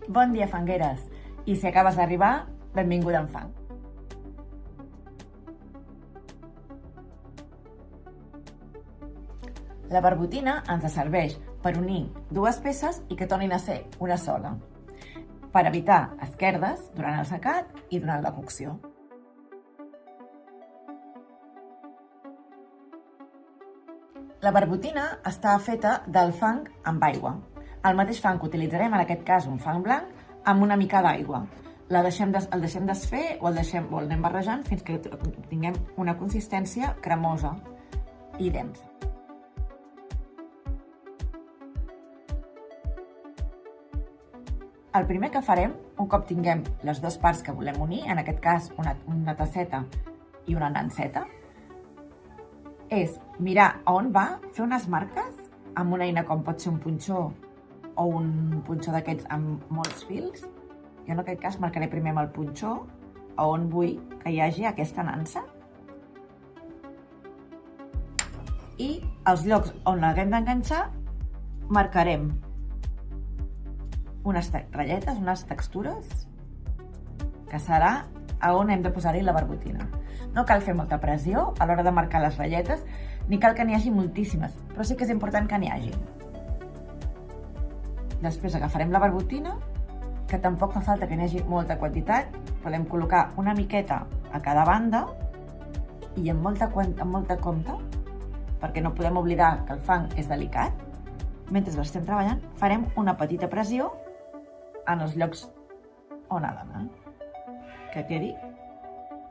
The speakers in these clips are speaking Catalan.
Bon dia, fangueres! I si acabes d'arribar, benvinguda en fang. La barbotina ens serveix per unir dues peces i que tornin a ser una sola, per evitar esquerdes durant el secat i durant la cocció. La barbotina està feta del fang amb aigua. El mateix fang que utilitzarem, en aquest cas un fang blanc, amb una mica d'aigua. El deixem desfer o el anem barrejant fins que tinguem una consistència cremosa i densa. El primer que farem, un cop tinguem les dues parts que volem unir, en aquest cas una tasseta i una nanseta, és mirar on va, fer unes marques amb una eina com pot ser un punxó o un punxó d'aquests amb molts fils. Jo en aquest cas marcaré primer amb el punxó on vull que hi hagi aquesta nansa. I els llocs on l'haguem d'enganxar marcarem unes ratlletes, unes textures, que serà on hem de posar-hi la barbotina. No cal fer molta pressió a l'hora de marcar les ratlletes, ni cal que n'hi hagi moltíssimes, però sí que és important que n'hi hagi. Després agafarem la barbotina, que tampoc fa falta que n'hi hagi molta quantitat, podem col·locar una miqueta a cada banda i amb molta compte, perquè no podem oblidar que el fang és delicat. Mentre l'estem treballant, farem una petita pressió en els llocs on ha d'anar, que quedi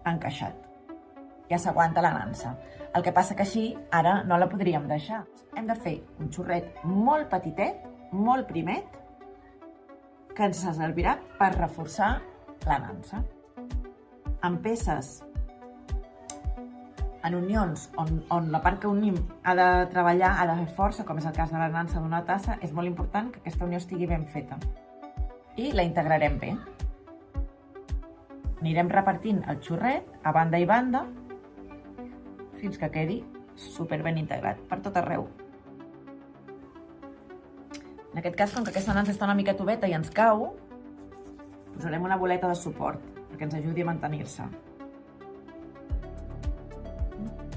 encaixat. Ja s'aguanta la nansa. El que passa que així ara no la podríem deixar. Hem de fer un xorret molt petitet, molt primet, que ens servirà per reforçar la nansa. En peces, en unions on la part que unim ha de treballar, ha de fer força, com és el cas de la nansa d'una tassa, és molt important que aquesta unió estigui ben feta. I la integrarem bé. Anirem repartint el xorret a banda i banda fins que quedi super ben integrat per tot arreu. En aquest cas, com que aquesta nansa està una mica toveta i ens cau, posarem una boleta de suport perquè ens ajudi a mantenir-se.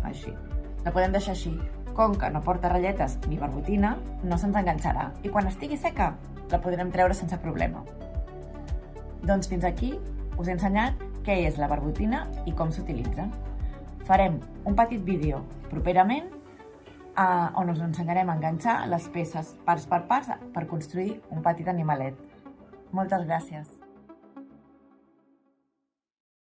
Així. La podem deixar així. Com que no porta ratlletes ni barbotina, no se'ns enganxarà. I quan estigui seca, la podrem treure sense problema. Doncs fins aquí us he ensenyat què és la barbotina i com s'utilitza. Farem un petit vídeo properament on us ensenyarem a enganxar les peces parts per parts per construir un petit animalet. Moltes gràcies!